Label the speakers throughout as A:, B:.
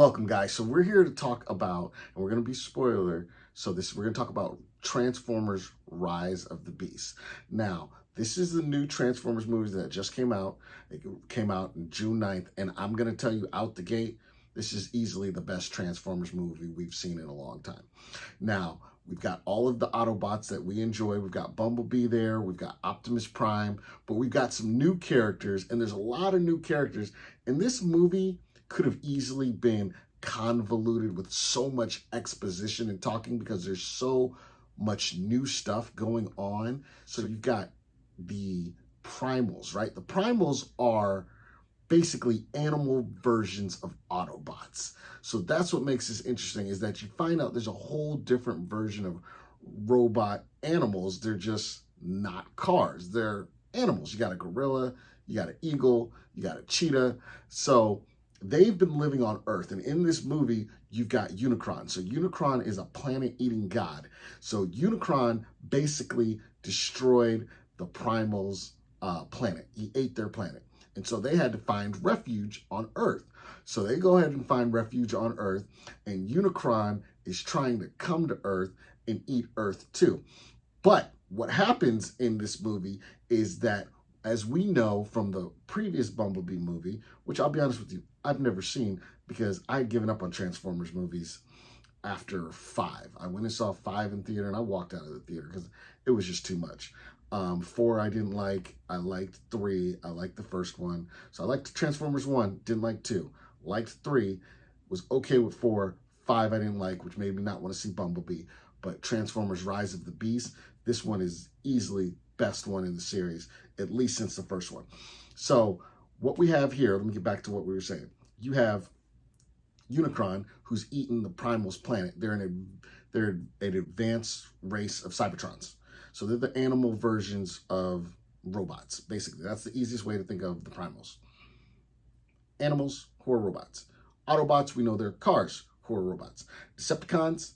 A: Welcome, guys. So we're here to talk about, and we're going to be spoiler. We're going to talk about Transformers: Rise of the Beast. Now, this is the new Transformers movie that just came out. It came out on June 9th, and I'm going to tell you out the gate, this is easily the best Transformers movie we've seen in a long time. Now, we've got all of the Autobots that we enjoy. We've got Bumblebee there. We've got Optimus Prime. But we've got some new characters, and there's a lot of new characters. And this movie could have easily been convoluted with so much exposition and talking because there's so much new stuff going on. So you've got the Primals, right? The Primals are basically animal versions of Autobots. So that's what makes this interesting, is that you find out there's a whole different version of robot animals. They're just not cars. They're animals. You got a gorilla, you got an eagle, you got a cheetah. So they've been living on Earth. And in this movie, you've got Unicron. So Unicron is a planet-eating god. So Unicron basically destroyed the Primals' planet. He ate their planet. And so they had to find refuge on Earth. So they go ahead and find refuge on Earth, and Unicron is trying to come to Earth and eat Earth too. But what happens in this movie is that, as we know from the previous Bumblebee movie, which I'll be honest with you, I've never seen because I had given up on Transformers movies after 5. I went and saw 5 in theater, and I walked out of the theater because it was just too much. 4 I didn't like. I liked 3. I liked the first one. So I liked Transformers 1, didn't like 2. Liked 3, was okay with 4. 5 I didn't like, which made me not want to see Bumblebee. But Transformers: Rise of the Beast, this one is easily best one in the series, at least since the first one. So what we have here, let me get back to what we were saying. You have Unicron, who's eaten the Primal's planet. They're an advanced race of Cybertrons. So they're the animal versions of robots, basically. That's the easiest way to think of the Primals. Animals who are robots. Autobots, we know they're cars who are robots. Decepticons,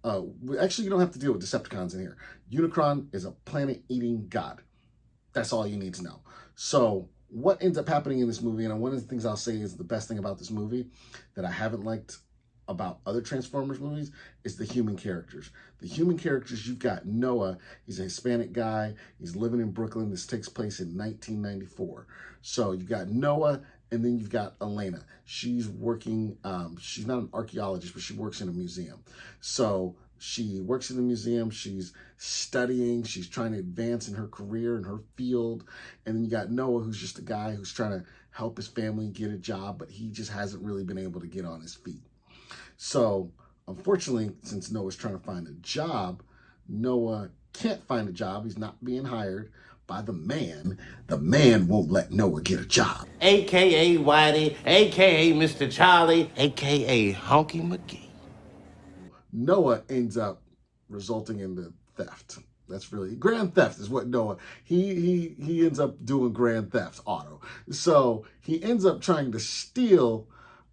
A: actually you don't have to deal with Decepticons in here. Unicron is a planet-eating god. That's all you need to know. So what ends up happening in this movie, and one of the things I'll say is the best thing about this movie that I haven't liked about other Transformers movies, is the human characters. The human characters, you've got Noah. He's a Hispanic guy. He's living in Brooklyn. This takes place in 1994. So you've got Noah, and then you've got Elena. She's working, she's not an archaeologist, but she works in a museum. So she works in the museum, she's studying, she's trying to advance in her career, in her field. And then you got Noah, who's just a guy who's trying to help his family get a job, but he just hasn't really been able to get on his feet. So unfortunately, since Noah's trying to find a job, Noah can't find a job. He's not being hired by the man. The man won't let Noah get a job.
B: A.K.A. Whitey, A.K.A. Mr. Charlie, A.K.A. Honky McGee.
A: Noah ends up resulting in the theft. That's really grand theft is what Noah, he ends up doing grand theft auto. So he ends up trying to steal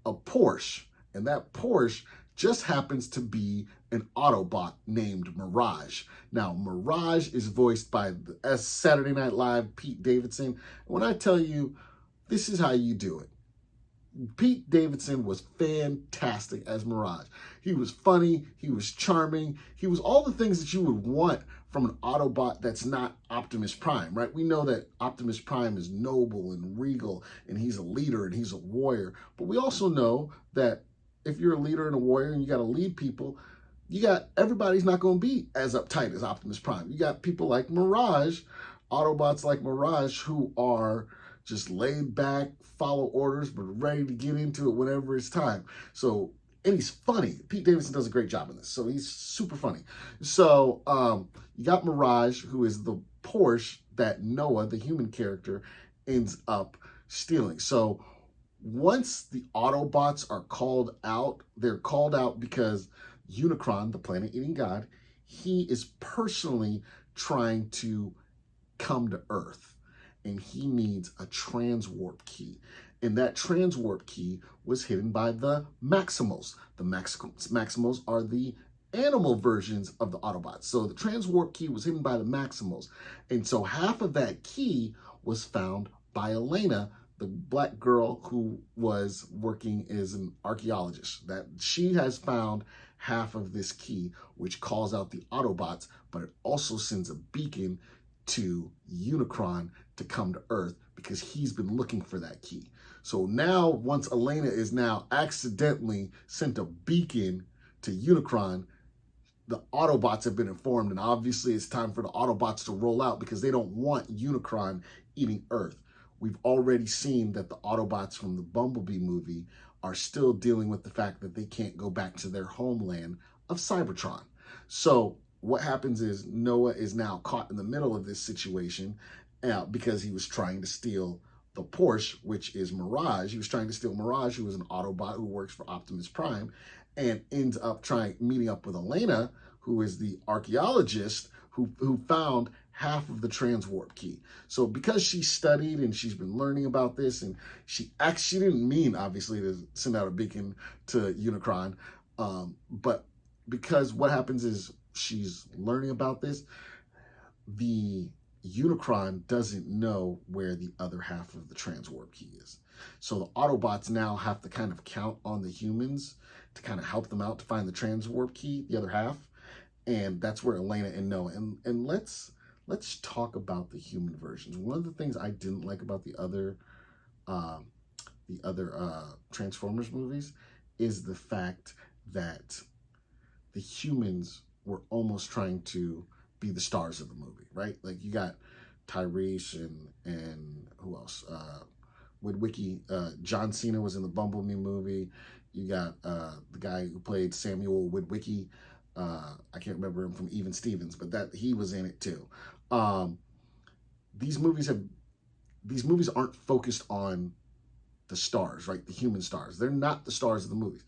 A: a Porsche, and that Porsche just happens to be an Autobot named Mirage. Now, Mirage is voiced by Saturday Night Live Pete Davidson. When I tell you, this is how you do it. Pete Davidson was fantastic as Mirage. He was funny, he was charming, he was all the things that you would want from an Autobot that's not Optimus Prime, right? We know that Optimus Prime is noble and regal, and he's a leader and he's a warrior. But we also know that if you're a leader and a warrior and you got to lead people, everybody's not going to be as uptight as Optimus Prime. You got people like Mirage, Autobots like Mirage, who are just laid back, follow orders, but ready to get into it whenever it's time. So, and he's funny. Pete Davidson does a great job in this. So he's super funny. So you got Mirage, who is the Porsche that Noah, the human character, ends up stealing. So once the Autobots are called out, they're called out because Unicron, the planet-eating god, he is personally trying to come to Earth, and he needs a transwarp key. And that transwarp key was hidden by the Maximals. The Maximals are the animal versions of the Autobots. So the transwarp key was hidden by the Maximals. And so half of that key was found by Elena, the black girl who was working as an archaeologist, that she has found half of this key, which calls out the Autobots, but it also sends a beacon to Unicron to come to Earth because he's been looking for that key. So now, once Elena is now accidentally sent a beacon to Unicron, the Autobots have been informed, and obviously it's time for the Autobots to roll out because they don't want Unicron eating Earth. We've already seen that the Autobots from the Bumblebee movie are still dealing with the fact that they can't go back to their homeland of Cybertron. So what happens is Noah is now caught in the middle of this situation because he was trying to steal the Porsche, which is Mirage. He was trying to steal Mirage, who is an Autobot who works for Optimus Prime, and ends up meeting up with Elena, who is the archaeologist who found half of the transwarp key. So because she studied and she's been learning about this, and she didn't mean, obviously, to send out a beacon to Unicron, but because what happens is she's learning about this, the Unicron doesn't know where the other half of the transwarp key is. So the Autobots now have to kind of count on the humans to kind of help them out to find the transwarp key, the other half. And that's where Elena and Noah, and let's talk about the human versions. One of the things I didn't like about the other Transformers movies is the fact that the humans were almost trying to be the stars of the movie, right? Like you got Tyrese and who else? Witwicky. John Cena was in the Bumblebee movie. You got the guy who played Samuel Witwicky. I can't remember him from Even Stevens, but that he was in it too. These movies aren't focused on the stars, right? The human stars. They're not the stars of the movies.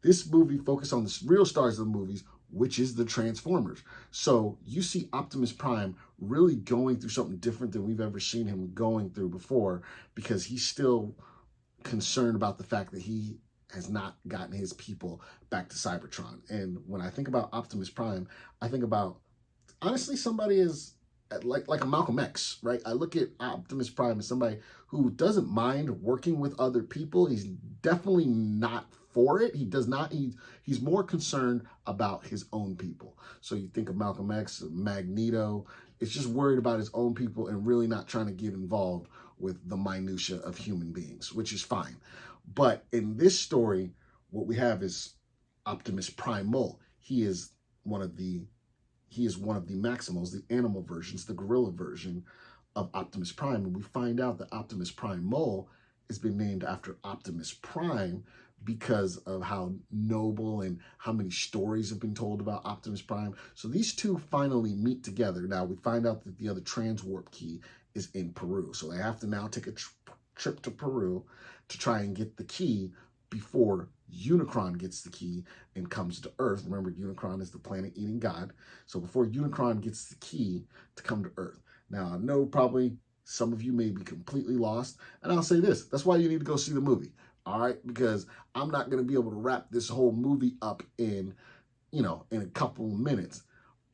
A: This movie focused on the real stars of the movies, which is the Transformers. So you see Optimus Prime really going through something different than we've ever seen him going through before, because he's still concerned about the fact that he has not gotten his people back to Cybertron. And when I think about Optimus Prime, I think about, honestly, somebody is like a Malcolm X, right? I look at Optimus Prime as somebody who doesn't mind working with other people. He's definitely not for it. He does not, he's more concerned about his own people. So you think of Malcolm X, Magneto, it's just worried about his own people and really not trying to get involved with the minutia of human beings, which is fine. But in this story, what we have is Optimus Primal. He is one of the Maximals, the animal versions, the gorilla version of Optimus Prime. And we find out that Optimus Primal has been named after Optimus Prime because of how noble and how many stories have been told about Optimus Prime. So these two finally meet together. Now we find out that the other transwarp key is in Peru. So they have to now take a trip to Peru to try and get the key before Unicron gets the key and comes to Earth. Remember, Unicron is the planet-eating god. So before Unicron gets the key to come to Earth. Now, I know probably some of you may be completely lost, and I'll say this. That's why you need to go see the movie, all right? Because I'm not going to be able to wrap this whole movie up in a couple of minutes.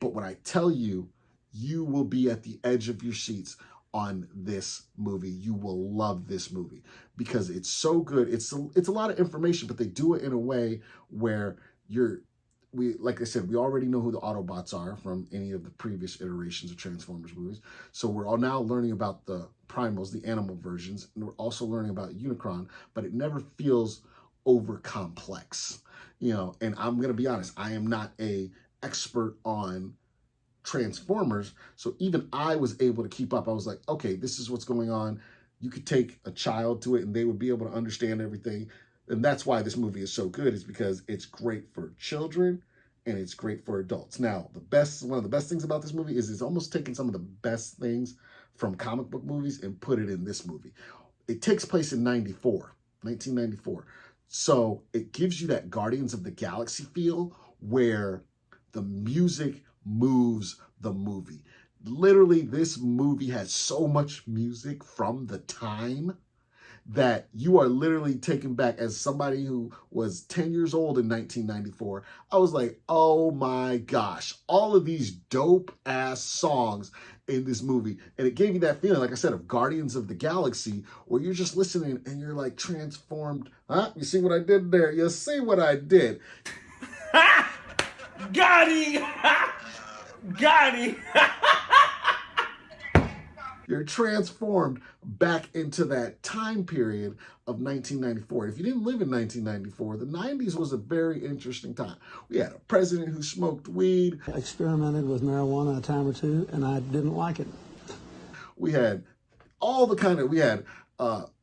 A: But when I tell you, you will be at the edge of your seats on this movie. You will love this movie because it's so good. It's a lot of information, but they do it in a way where like I said, we already know who the Autobots are from any of the previous iterations of Transformers movies. So we're all now learning about the Primals, the animal versions, and we're also learning about Unicron, but it never feels over complex, and I'm going to be honest, I am not an expert on Transformers, so even I was able to keep up. I was like, okay, this is what's going on. You could take a child to it and they would be able to understand everything. And that's why this movie is so good, is because it's great for children and it's great for adults. Now, one of the best things about this movie is it's almost taken some of the best things from comic book movies and put it in this movie. It takes place in 1994. So it gives you that Guardians of the Galaxy feel where the music moves the movie. Literally, this movie has so much music from the time that you are literally taken back. As somebody who was 10 years old in 1994, I was like, oh my gosh, all of these dope ass songs in this movie. And it gave you that feeling, like I said, of Guardians of the Galaxy, where you're just listening and you're like transformed. Huh? You see what I did there? You see what I did?
B: Got him! Got him!
A: You're transformed back into that time period of 1994. If you didn't live in 1994, the 90s was a very interesting time. We had a president who smoked weed.
C: I experimented with marijuana a time or two, and I didn't like it.
A: We had all the kind of, we had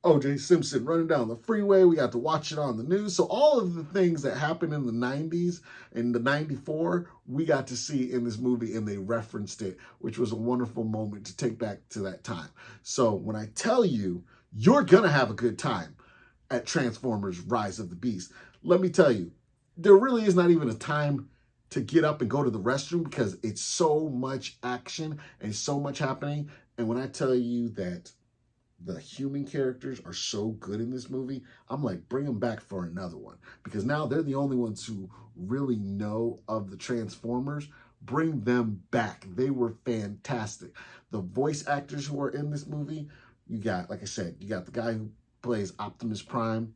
A: O.J. Simpson running down the freeway. We got to watch it on the news. So all of the things that happened in the 90s and the 94, we got to see in this movie, and they referenced it, which was a wonderful moment to take back to that time. So when I tell you, you're going to have a good time at Transformers Rise of the Beast, let me tell you, there really is not even a time to get up and go to the restroom, because it's so much action and so much happening. And when I tell you that the human characters are so good in this movie, I'm like, bring them back for another one, because now they're the only ones who really know of the Transformers. Bring them back. They were fantastic. The voice actors who are in this movie, you got, like I said, you got the guy who plays Optimus Prime.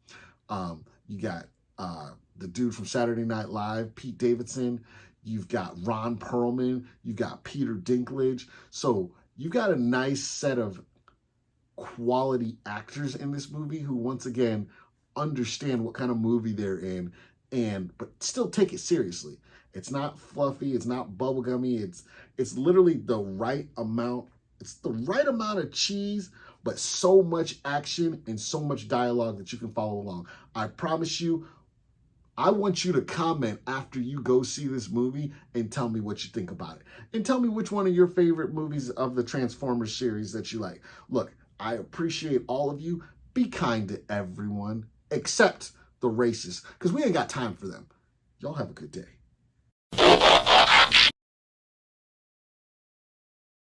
A: You got the dude from Saturday Night Live, Pete Davidson. You've got Ron Perlman. You got Peter Dinklage. So you've got a nice set of quality actors in this movie who, once again, understand what kind of movie they're in, but still take it seriously. It's not fluffy, it's not bubblegummy, it's literally the right amount. It's the right amount of cheese, but so much action and so much dialogue that you can follow along. I promise you, I want you to comment after you go see this movie and tell me what you think about it. And tell me which one of your favorite movies of the Transformers series that you like. Look, I appreciate all of you. Be kind to everyone, except the racists, because we ain't got time for them. Y'all have a good day.